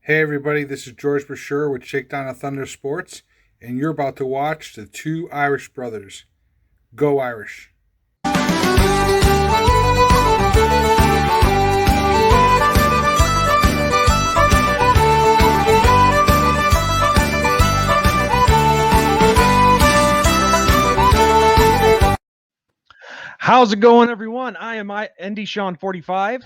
Hey everybody, this is George Brasher with Shakedown of Thunder Sports, and you're about to watch the two Irish brothers. Go Irish. How's it going, everyone? I am Andy Sean 45,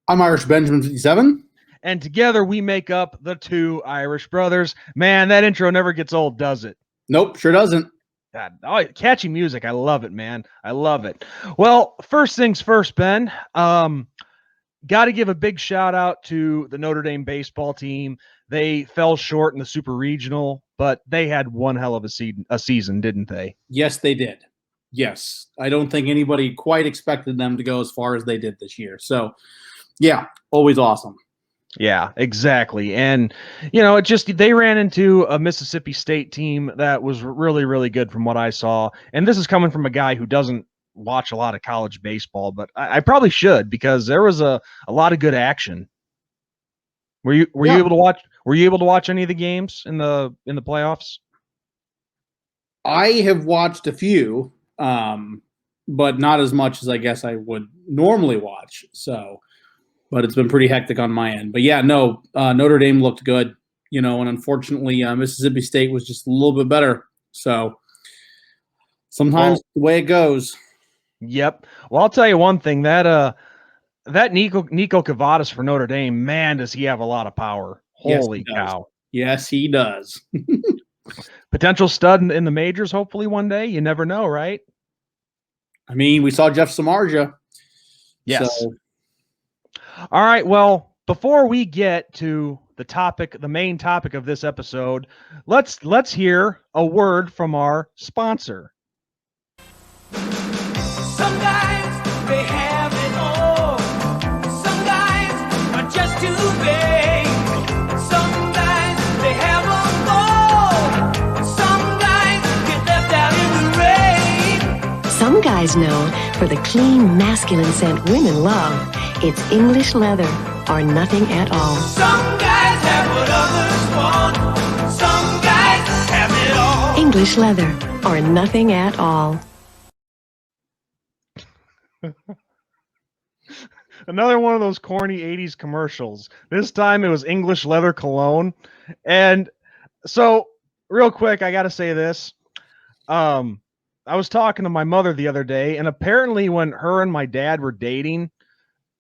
I'm Irish Benjamin 57. and together we make up the two Irish brothers. Man, that intro never gets old, does it? Nope, sure doesn't. God, catchy music. I love it, man. I love it. Well, first things first, Ben. Got to give a big shout out to the Notre Dame baseball team. They fell short in the Super Regional, but they had one hell of a season, didn't they? Yes, they did. Yes. I don't think anybody quite expected them to go as far as they did this year. So, yeah, always awesome. Yeah, exactly. And, it just, they ran into a Mississippi State team that was really, really good from what I saw. And this is coming from a guy who doesn't watch a lot of college baseball, but I probably should because there was a lot of good action. Were you able to watch any of the games in the playoffs? I have watched a few, but not as much as I guess I would normally watch. So, but it's been pretty hectic on my end. But yeah, no, Notre Dame looked good, and unfortunately Mississippi State was just a little bit better. So sometimes the way it goes. Yep. Well, I'll tell you one thing, that Nico Cavadas for Notre Dame, man, does he have a lot of power. Holy cow. Yes, he does. Potential stud in the majors, hopefully one day. You never know, right? I mean, we saw Jeff Samardzija. Yes. So. All right. Well, before we get to the main topic of this episode, let's hear a word from our sponsor. Some guys, they have it all. Some guys are just too big. Some guys, they have a ball. And some guys get left out in the rain. Some guys know for the clean, masculine scent women love, it's English leather or nothing at all. Some guys have what others want. Some guys have it all. English leather or nothing at all. Another one of those corny 80s commercials. This time it was English leather cologne. And so, real quick, I got to say this. I was talking to my mother the other day, and apparently when her and my dad were dating,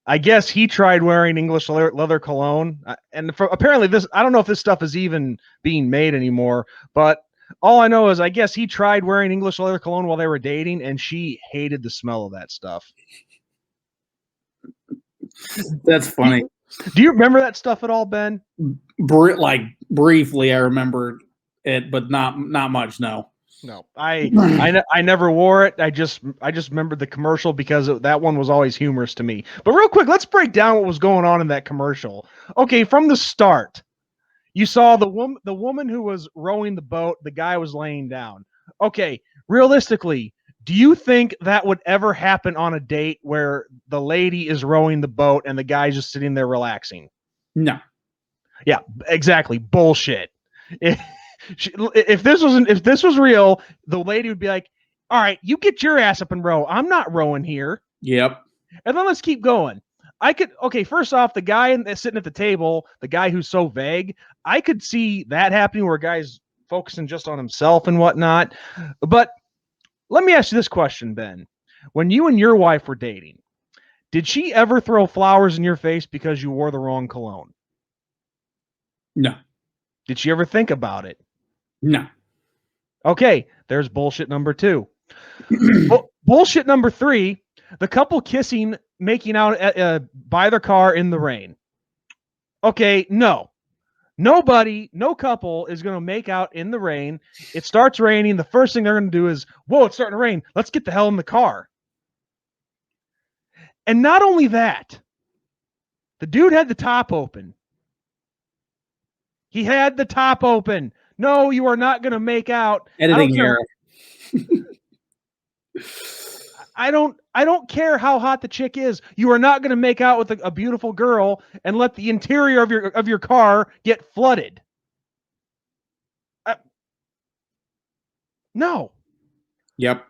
I guess he tried wearing English leather cologne. And apparently this, I don't know if this stuff is even being made anymore, but all I know is I guess he tried wearing English leather cologne while they were dating, and she hated the smell of that stuff. That's funny. Do you remember that stuff at all, Ben? Briefly, I remember it, but not much. No. I never wore it. I just remembered the commercial because that one was always humorous to me. But real quick, let's break down what was going on in that commercial. Okay, from the start, you saw the woman who was rowing the boat. The guy was laying down. Okay, realistically, do you think that would ever happen on a date where the lady is rowing the boat and the guy's just sitting there relaxing? No. Yeah, exactly. Bullshit. If this was real, the lady would be like, "All right, you get your ass up and row. I'm not rowing here." Yep. And then let's keep going. First off, the guy sitting at the table, the guy who's so vague, I could see that happening where a guy's focusing just on himself and whatnot. But let me ask you this question, Ben. When you and your wife were dating, did she ever throw flowers in your face because you wore the wrong cologne? No. Did she ever think about it? No. Okay, there's bullshit number 2. Bullshit number 3, the couple kissing, making out by their car in the rain. Okay, no. Nobody, no couple is going to make out in the rain. It starts raining. The first thing they're going to do is, whoa, it's starting to rain. Let's get the hell in the car. And not only that, the dude had the top open. He had the top open. No, you are not going to make out. Editing error. I don't care how hot the chick is. You are not going to make out with a beautiful girl and let the interior of your car get flooded. No. Yep.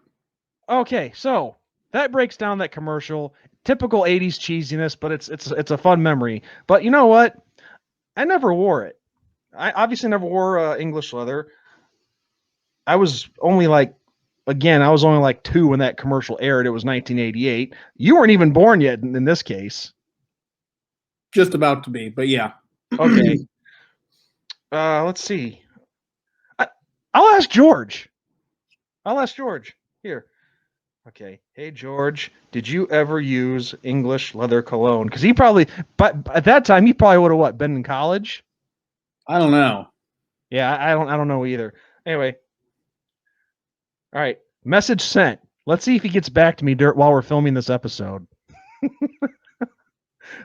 Okay, so that breaks down that commercial. Typical 80s cheesiness, but it's a fun memory. But you know what? I never wore it. I obviously never wore English leather. I was only like 2 when that commercial aired. It was 1988. You weren't even born yet in this case. Just about to be, but yeah. Okay. Let's see. I'll ask George. Here. Okay. Hey, George, did you ever use English leather cologne? Because he probably, but at that time, he probably would have been in college? I don't know. Yeah, I don't know either. Anyway. All right. Message sent. Let's see if he gets back to me while we're filming this episode.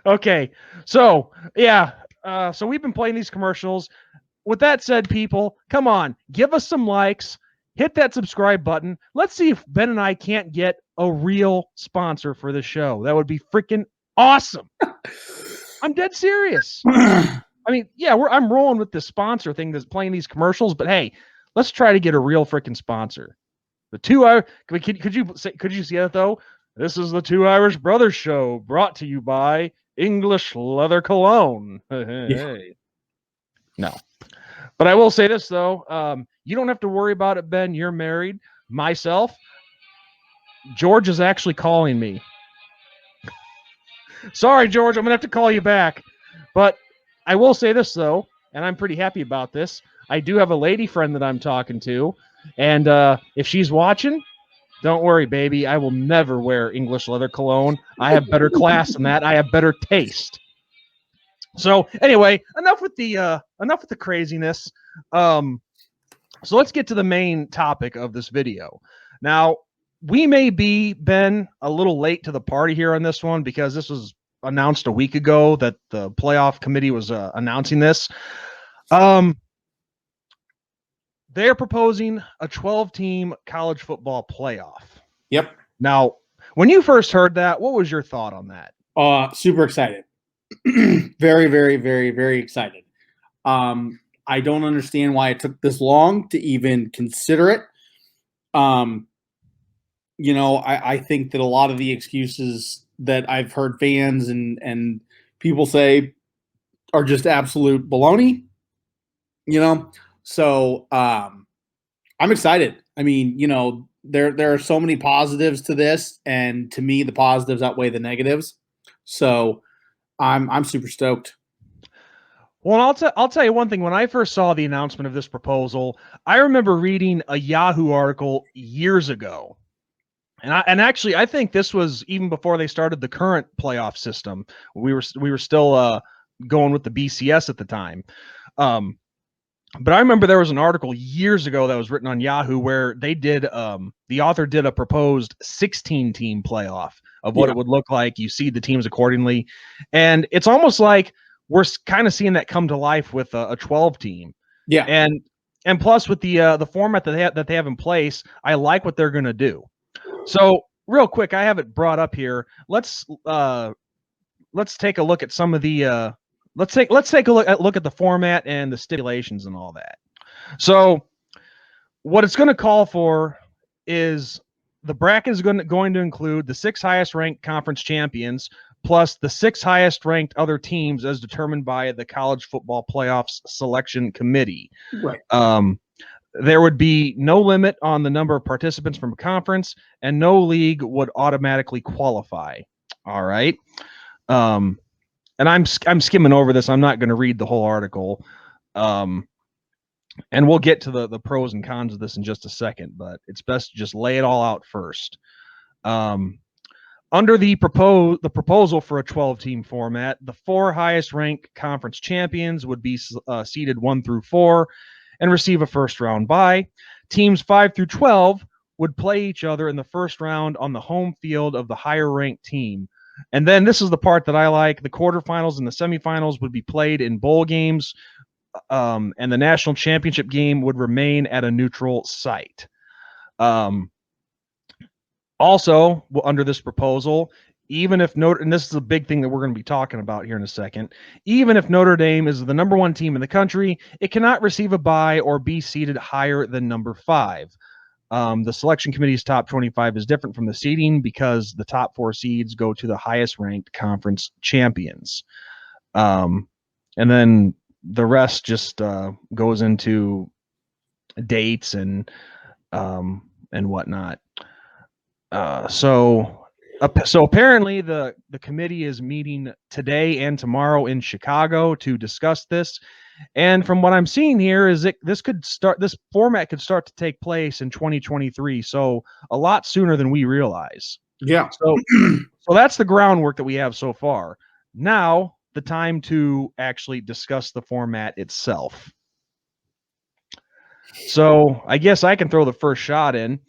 Okay. So, yeah. So we've been playing these commercials. With that said, people, come on, give us some likes, hit that subscribe button. Let's see if Ben and I can't get a real sponsor for the show. That would be freaking awesome. I'm dead serious. I mean, yeah, I'm rolling with the sponsor thing that's playing these commercials, but hey, let's try to get a real freaking sponsor. The could you see that though? This is the Two Irish Brothers show brought to you by English Leather Cologne. Hey. No. But I will say this, though. You don't have to worry about it, Ben. You're married. Myself, George is actually calling me. Sorry, George. I'm going to have to call you back. But I will say this, though, and I'm pretty happy about this. I do have a lady friend that I'm talking to. And if she's watching, don't worry, baby. I will never wear English leather cologne. I have better class than that. I have better taste. So anyway, enough with the craziness. So let's get to the main topic of this video. Now, we may be, Ben, a little late to the party here on this one because this was announced a week ago that the playoff committee was announcing this. They're proposing a 12-team college football playoff. Yep. Now, when you first heard that, what was your thought on that? Super excited. Very, very, very, very excited. I don't understand why it took this long to even consider it. I think that a lot of the excuses that I've heard fans and people say are just absolute baloney. So I'm excited. I mean, there are so many positives to this, and to me, the positives outweigh the negatives. So I'm super stoked. Well, I'll tell you one thing. When I first saw the announcement of this proposal, I remember reading a Yahoo article years ago, and actually I think this was even before they started the current playoff system. We were still going with the BCS at the time. But I remember there was an article years ago that was written on Yahoo where they did the author did a proposed 16-team playoff of what it would look like. You seed the teams accordingly, and it's almost like we're kind of seeing that come to life with a 12-team. Yeah, and plus with the format that they have in place, I like what they're going to do. So real quick, I have it brought up here. Let's take a look at some of the. Let's take a look at the format and the stipulations and all that. So what it's going to call for is the bracket is going to include the 6 highest ranked conference champions plus the 6 highest ranked other teams as determined by the College Football Playoffs Selection Committee. right. There would be no limit on the number of participants from a conference, and no league would automatically qualify. All right. And I'm skimming over this. I'm not going to read the whole article. And we'll get to the pros and cons of this in just a second, but it's best to just lay it all out first. Under the proposal for a 12-team format, the 4 highest ranked conference champions would be seeded 1 through 4 and receive a first round bye. Teams 5 through 12 would play each other in the first round on the home field of the higher ranked team. And then this is the part that I like. The quarterfinals and the semifinals would be played in bowl games, and the national championship game would remain at a neutral site. Also, under this proposal, even if Notre, and this is a big thing that we're going to be talking about here in a second, even if Notre Dame is the number 1 team in the country, it cannot receive a bye or be seeded higher than number 5. The selection committee's top 25 is different from the seeding because the top 4 seeds go to the highest ranked conference champions. And then the rest just goes into dates and whatnot. So apparently the committee is meeting today and tomorrow in Chicago to discuss this. And from what I'm seeing here is this format could start to take place in 2023. So a lot sooner than we realize. Yeah. So that's the groundwork that we have so far. Now the time to actually discuss the format itself. So I guess I can throw the first shot in.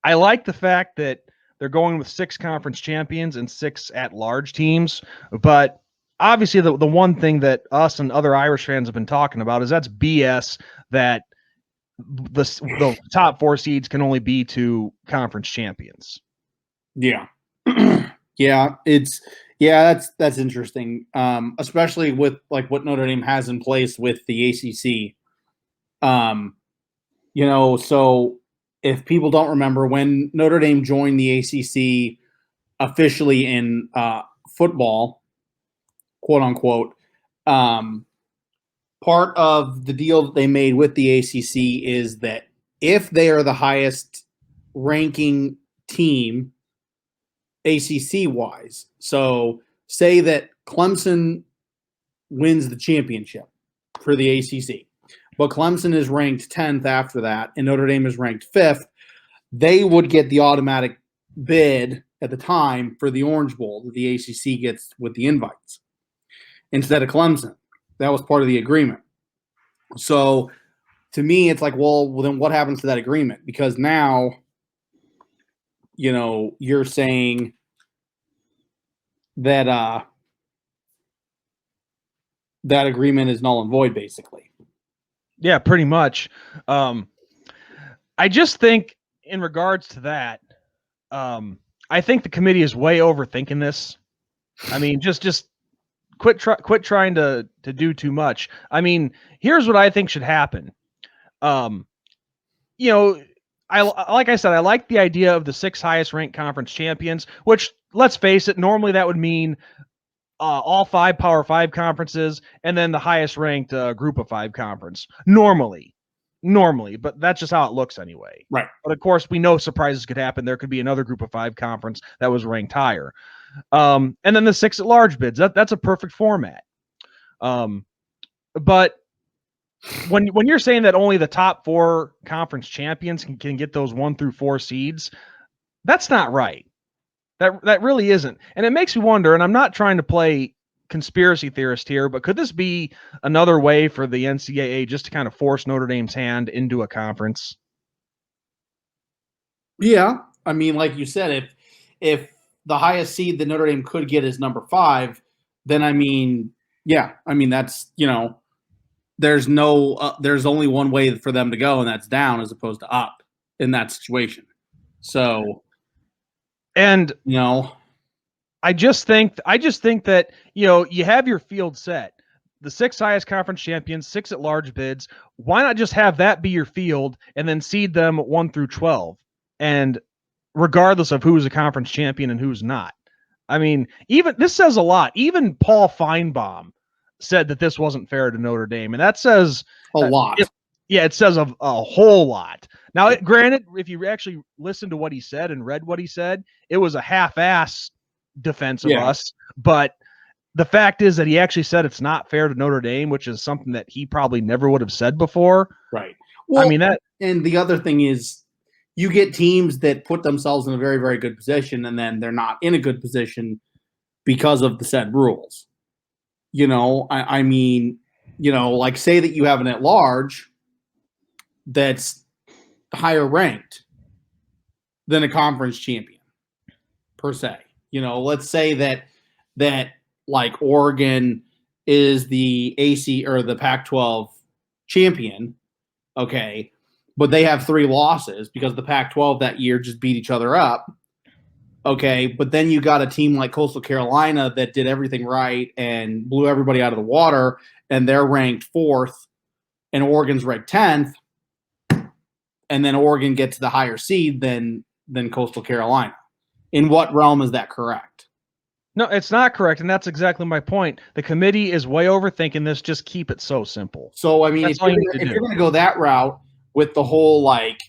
I like the fact that they're going with 6 conference champions and 6 at-large teams, but obviously the one thing that us and other Irish fans have been talking about is that's BS that the top 4 seeds can only be 2 conference champions. Yeah. That's interesting. Especially with like what Notre Dame has in place with the ACC. So if people don't remember, when Notre Dame joined the ACC officially in football, quote unquote, part of the deal that they made with the ACC is that if they are the highest ranking team ACC wise, so say that Clemson wins the championship for the ACC, but Clemson is ranked 10th after that, and Notre Dame is ranked 5th, they would get the automatic bid at the time for the Orange Bowl that the ACC gets with the invites instead of Clemson. That was part of the agreement. So to me, it's like, well, then what happens to that agreement? Because now, you're saying that that agreement is null and void, basically. Yeah, pretty much. I just think in regards to that, I think the committee is way overthinking this. I mean, just quit trying to do too much. I mean, here's what I think should happen. Like I said, I like the idea of the 6 highest ranked conference champions, which, let's face it, normally that would mean all 5 Power 5 conferences and then the highest ranked Group of 5 conference. Normally, but that's just how it looks anyway. Right. But of course, we know surprises could happen. There could be another Group of 5 conference that was ranked higher. And then the 6 at-large bids. That's a perfect format. But when you're saying that only the top 4 conference champions can get those 1 through 4 seeds, that's not right. That really isn't. And it makes me wonder, and I'm not trying to play conspiracy theorist here, but could this be another way for the NCAA just to kind of force Notre Dame's hand into a conference? Yeah. I mean, like you said, if the highest seed that Notre Dame could get is number 5, then that's, there's only one way for them to go, and that's down as opposed to up in that situation. So, and I just think that, you have your field set, the 6 highest conference champions, 6 at-large bids. Why not just have that be your field and then seed them 1 through 12, and regardless of who's a conference champion and who's not? I mean, even this says a lot. Even Paul Feinbaum said that this wasn't fair to Notre Dame, and that says a lot. It says a whole lot. Now, granted, if you actually listen to what he said and read what he said, it was a half-ass defense of us. But the fact is that he actually said it's not fair to Notre Dame, which is something that he probably never would have said before. Right. Well, I mean that. And the other thing is, you get teams that put themselves in a very, very good position, and then they're not in a good position because of the said rules. I mean, like say that you have an at-large that's higher ranked than a conference champion per se. Let's say that like Oregon is the AC or the Pac-12 champion, okay, but they have 3 losses because the Pac-12 that year just beat each other up. Okay, but then you got a team like Coastal Carolina that did everything right and blew everybody out of the water, and they're ranked 4th, and Oregon's ranked 10th, and then Oregon gets the higher seed than Coastal Carolina. In what realm is that correct? No, it's not correct, and that's exactly my point. The committee is way overthinking this. Just keep it so simple. So, I mean, That's if all you're you need to do. going to go that route with the whole, like,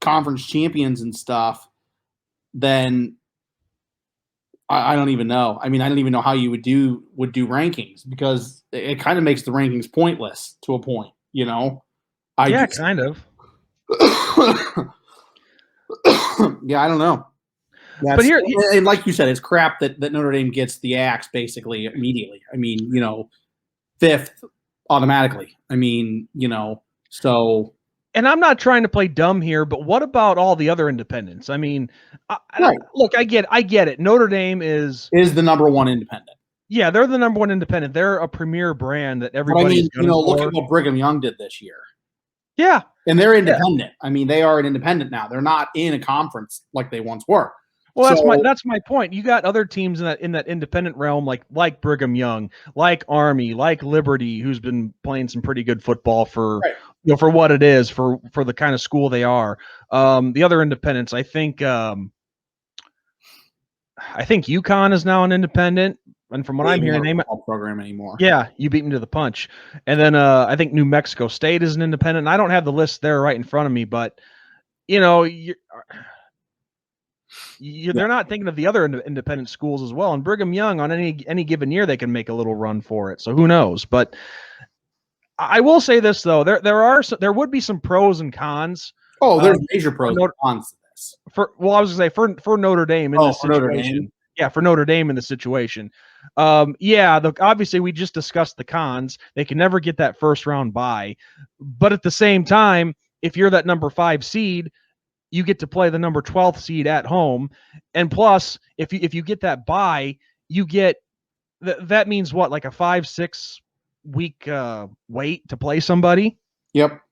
conference champions and stuff, then I don't even know. I mean, I don't even know how you would do rankings, because it kind of makes the rankings pointless to a point, Kind of. Yeah, I don't know. But here, and like you said, it's crap that Notre Dame gets the axe basically immediately. I mean, 5th automatically. I mean, so. And I'm not trying to play dumb here, but what about all the other independents? I mean, Right. Look, I get it. Notre Dame is the number one independent. Yeah, they're the number one independent. They're a premier brand that everybody's But I mean, look at what Brigham Young did this year. Yeah. And they're independent. I mean, they are an independent now. They're not in a conference like they once were. Well, that's my point. You got other teams in that independent realm, like Brigham Young, like Army, like Liberty, who's been playing some pretty good football for for what it is, for the kind of school they are. The other independents, I think UConn is now an independent, and from what I'm hearing, they don't program anymore. Yeah, you beat me to the punch. And then I think New Mexico State is an independent. I don't have the list there right in front of me, but they're not thinking of the other independent schools as well. And Brigham Young, on any given year, they can make a little run for it. So who knows? But I will say this though: there would be some pros and cons. Oh, there's major pros and cons to this. I was going to say for Notre Dame in this situation. Notre Dame. Yeah, for Notre Dame in the situation. Obviously we just discussed the cons. They can never get that first round bye. But at the same time, if you're that number 5 seed, you get to play the number 12th seed at home. And plus, if you get that bye, you get that means what, like a 5-6 week wait to play somebody? Yep.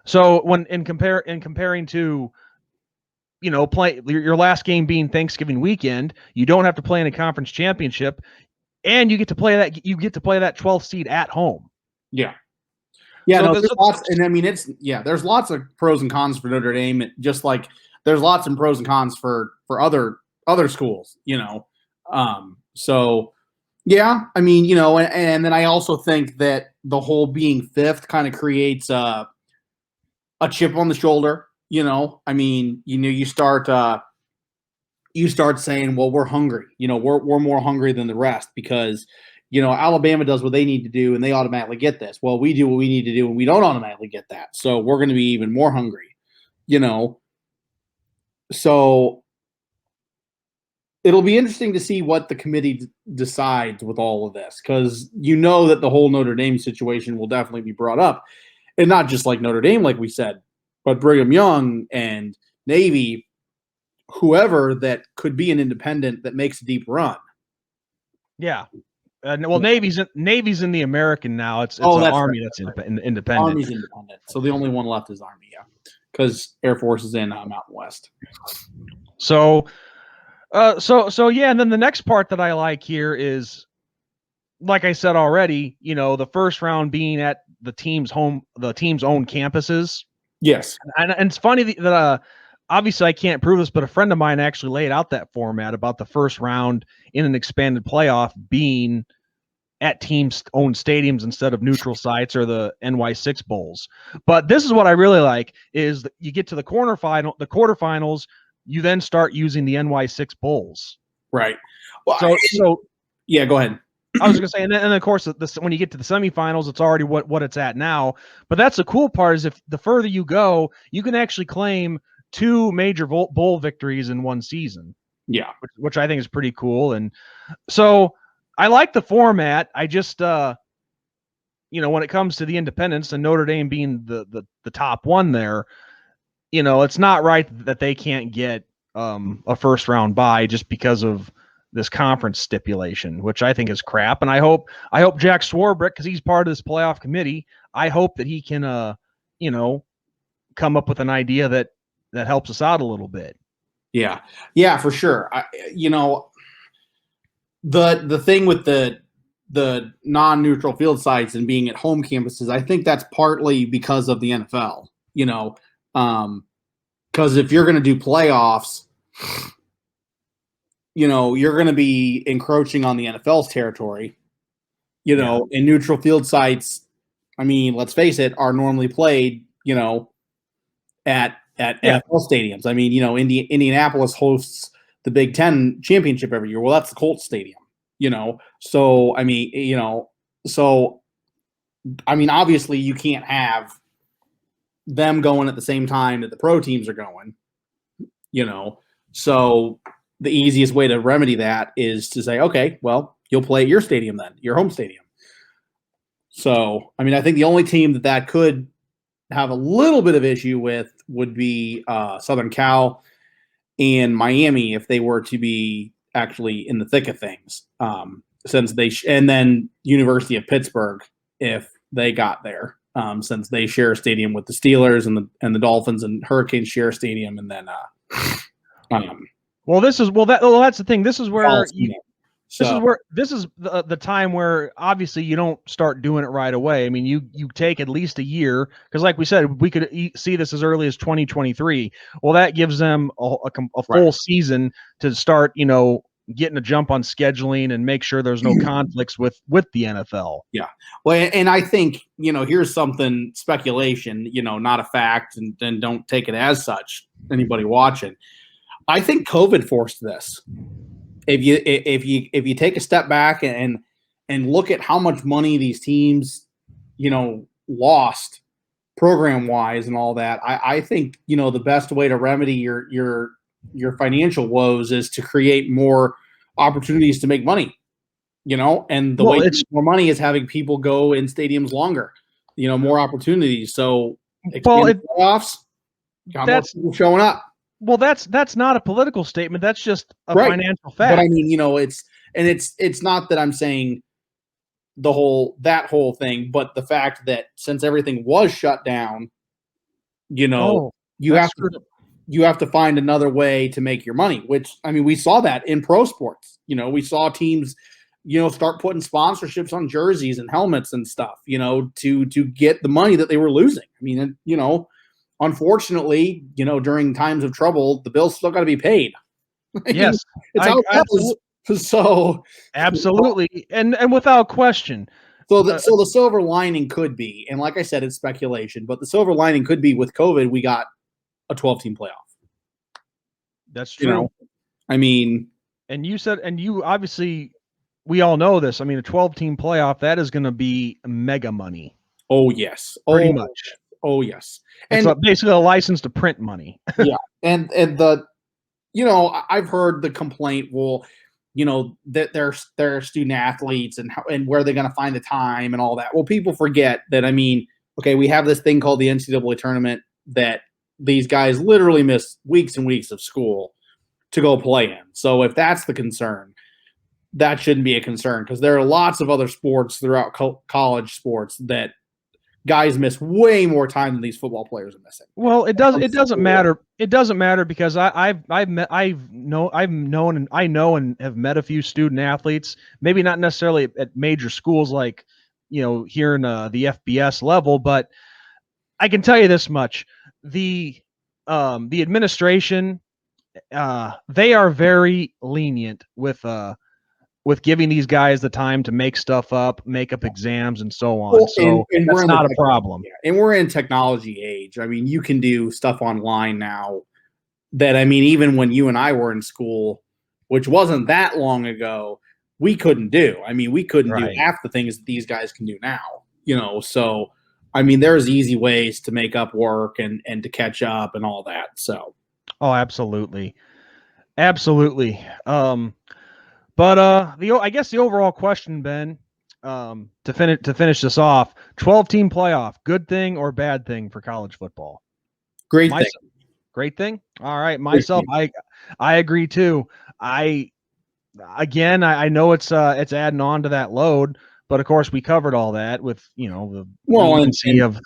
So when comparing to play your last game being Thanksgiving weekend, you don't have to play in a conference championship, and you get to play that 12th seed at home. Yeah. Yeah, so there's lots, and I mean there's lots of pros and cons for Notre Dame, just like there's lots of pros and cons for other schools, So yeah, I mean, and then I also think that the whole being 5th kind of creates a chip on the shoulder. I mean, you start saying, well, we're hungry. We're more hungry than the rest because, Alabama does what they need to do and they automatically get this. Well, we do what we need to do and we don't automatically get that. So we're going to be even more hungry, So it'll be interesting to see what the committee decides with all of this, because that the whole Notre Dame situation will definitely be brought up, and not just like Notre Dame, like we said, but Brigham Young and Navy, whoever that could be an independent that makes a deep run. Yeah. Well, Navy's in the American now. It's Army that's independent. Army's independent. So the only one left is Army, yeah, because Air Force is in Mountain West. So yeah, and then the next part that I like here is, like I said already, the first round being at the team's own campuses. Yes, and it's funny that obviously I can't prove this, but a friend of mine actually laid out that format about the first round in an expanded playoff being at teams' own stadiums instead of neutral sites or the NY6 bowls. But this is what I really like is that you get to the quarterfinals, you then start using the NY6 bowls. Right. Well, so yeah, go ahead. I was going to say, and of course, when you get to the semifinals, it's already what it's at now. But that's the cool part is if the further you go, you can actually claim 2 major bowl victories in one season. Yeah, which I think is pretty cool. And so I like the format. I just, when it comes to the independents and Notre Dame being the top one there, it's not right that they can't get a first round bye just because of this conference stipulation, which I think is crap. And I hope Jack Swarbrick, because he's part of this playoff committee, I hope that he can, come up with an idea that helps us out a little bit. Yeah, for sure. The thing with the non-neutral field sites and being at home campuses, I think that's partly because of the NFL. Because if you're going to do playoffs, you're going to be encroaching on the NFL's territory. And neutral field sites, I mean, let's face it, are normally played, at NFL stadiums. I mean, Indianapolis hosts the Big Ten championship every year. Well, that's the Colts stadium, So, obviously you can't have them going at the same time that the pro teams are going, So the easiest way to remedy that is to say, okay, well, you'll play at your stadium then, your home stadium. So, I think the only team that could have a little bit of issue with would be Southern Cal and Miami if they were to be actually in the thick of things. Since and then University of Pittsburgh if they got there, since they share a stadium with the Steelers and the Dolphins, and Hurricanes share a stadium, and then that's the thing. This is where this is the time where obviously you don't start doing it right away. I mean, you take at least a year, because like we said, we could see this as early as 2023. Well, that gives them a full season to start, getting a jump on scheduling and make sure there's no conflicts with the NFL. Yeah. Well, and I think, here's something speculation, not a fact, and then don't take it as such, anybody watching. I think COVID forced this. If you take a step back and look at how much money these teams, lost program wise and all that, I think the best way to remedy your financial woes is to create more opportunities to make money. And the way to make more money is having people go in stadiums longer. More opportunities. So playoffs, got more people showing up. Well, that's not a political statement. That's just a financial fact. But I mean, it's not that I'm saying that whole thing, but the fact that since everything was shut down, you have to find another way to make your money. Which, I mean, we saw that in pro sports. We saw teams, start putting sponsorships on jerseys and helmets and stuff, to get the money that they were losing. I mean, unfortunately, during times of trouble, the bills still got to be paid. Yes, it's how it goes. So absolutely, and without question. So the silver lining could be, and like I said, it's speculation, but the silver lining could be with COVID, we got a 12-team playoff. That's true. And you said, and you obviously, we all know this. I mean, a 12-team playoff, that is going to be mega money. Oh yes, pretty much. Oh yes, and it's basically a license to print money. Yeah, and I've heard the complaint. Well, that they're student athletes and where they're going to find the time and all that. Well, people forget that. I mean, okay, we have this thing called the NCAA tournament that these guys literally miss weeks and weeks of school to go play in. So if that's the concern, that shouldn't be a concern, because there are lots of other sports throughout college sports that guys miss way more time than these football players are missing. Well, it doesn't matter. It doesn't matter because I know and have met a few student athletes, maybe not necessarily at major schools like, here in the FBS level, but I can tell you this much. The administration, they are very lenient with giving these guys the time to make stuff up, make up exams, and so on. Well, so and that's not a problem. Yeah. And we're in technology age. I mean, you can do stuff online now that, I mean, even when you and I were in school, which wasn't that long ago, we couldn't do. I mean, we couldn't do half the things that these guys can do now, so, I mean, there's easy ways to make up work and to catch up and all that. So. Oh, absolutely. Absolutely. But I guess the overall question, Ben, to finish this off, 12-team playoff, good thing or bad thing for college football? Great thing. Great thing. All right, myself, I agree too. I again, I know it's adding on to that load, but of course we covered all that with the relevancy of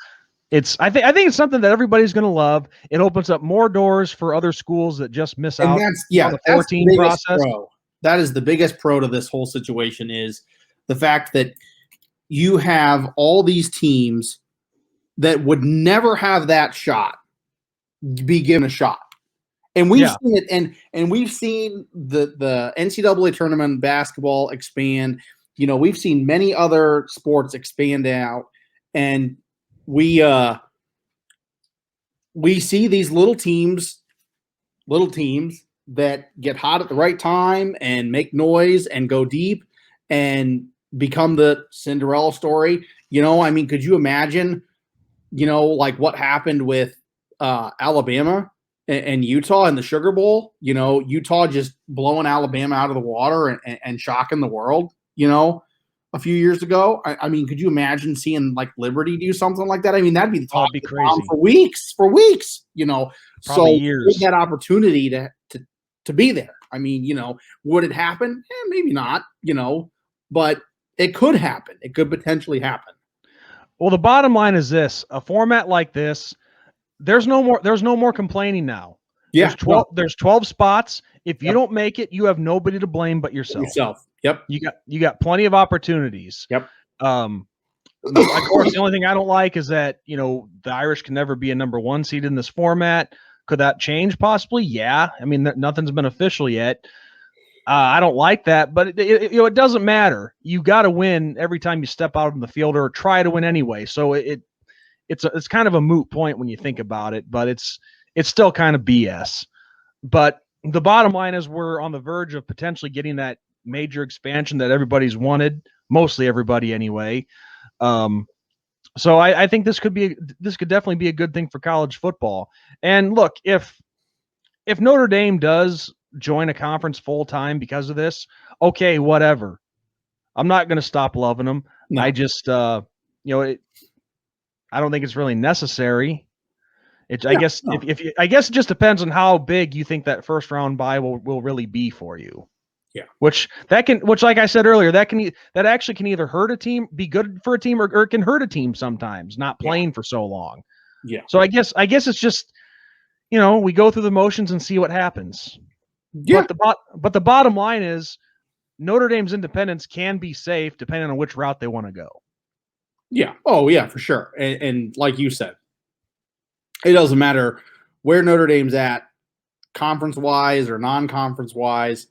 it's. I think it's something that everybody's going to love. It opens up more doors for other schools that just miss and out on the 14 biggest process. pro. That is the biggest pro to this whole situation is the fact that you have all these teams that would never have that shot be given a shot. And we've seen it, and we've seen the NCAA tournament basketball expand. We've seen many other sports expand out, and we see these little teams that get hot at the right time and make noise and go deep and become the Cinderella story. Could you imagine, like what happened with Alabama and Utah in the Sugar Bowl? Utah just blowing Alabama out of the water and shocking the world, a few years ago. Could you imagine seeing like Liberty do something like that? That'd be the talk be crazy for weeks, Probably so years. that opportunity to be there. Would it happen? Maybe not, but it could happen. It could potentially happen. Well, the bottom line is this: a format like this, there's no more complaining now. Yeah, There's 12 spots. If you don't make it, you have nobody to blame but yourself. Yep. You got plenty of opportunities. Yep. Of course, the only thing I don't like is that the Irish can never be a number 1 seed in this format. Could that change possibly? Yeah. Nothing's been official yet. I don't like that, but it doesn't matter. You got to win every time you step out on the field, or try to win anyway. So it's kind of a moot point when you think about it, but it's still kind of BS. But the bottom line is we're on the verge of potentially getting that major expansion that everybody's wanted, mostly everybody anyway. So I think this could definitely be a good thing for college football. And look, if Notre Dame does join a conference full time because of this, okay, whatever. I'm not going to stop loving them. No. I just, I don't think it's really necessary. I guess it just depends on how big you think that first round bye will really be for you. Yeah. Which like I said earlier, that actually can either hurt a team, be good for a team, or it can hurt a team sometimes not playing for so long. Yeah. So I guess it's just, we go through the motions and see what happens. Yeah. But the bottom line is Notre Dame's independence can be safe depending on which route they want to go. Yeah. Oh yeah, for sure. And like you said, it doesn't matter where Notre Dame's at, conference wise or non-conference wise.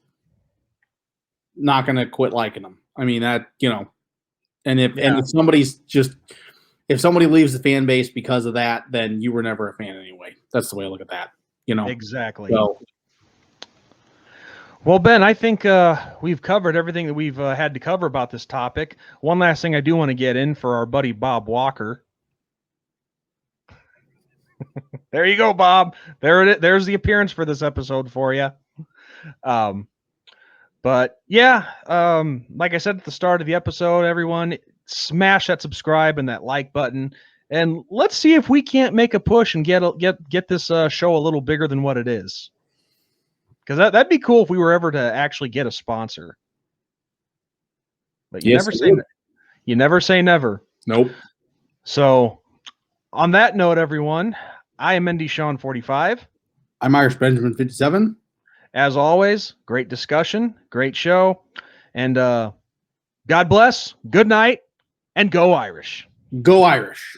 Not going to quit liking them. And if somebody leaves the fan base because of that, then you were never a fan anyway. That's the way I look at that. Exactly. So, well, Ben, I think we've covered everything that we've had to cover about this topic. One last thing I do want to get in for our buddy Bob Walker. There you go, Bob. There's the appearance for this episode for you. But yeah, like I said at the start of the episode, everyone smash that subscribe and that like button, and let's see if we can't make a push and get this show a little bigger than what it is. Because that'd be cool if we were ever to actually get a sponsor. But you never say never. Nope. So on that note, everyone, I am Mendy Sean 45. I'm Irish Benjamin 57. As always, great discussion, great show, and God bless, good night, and go Irish. Go Irish.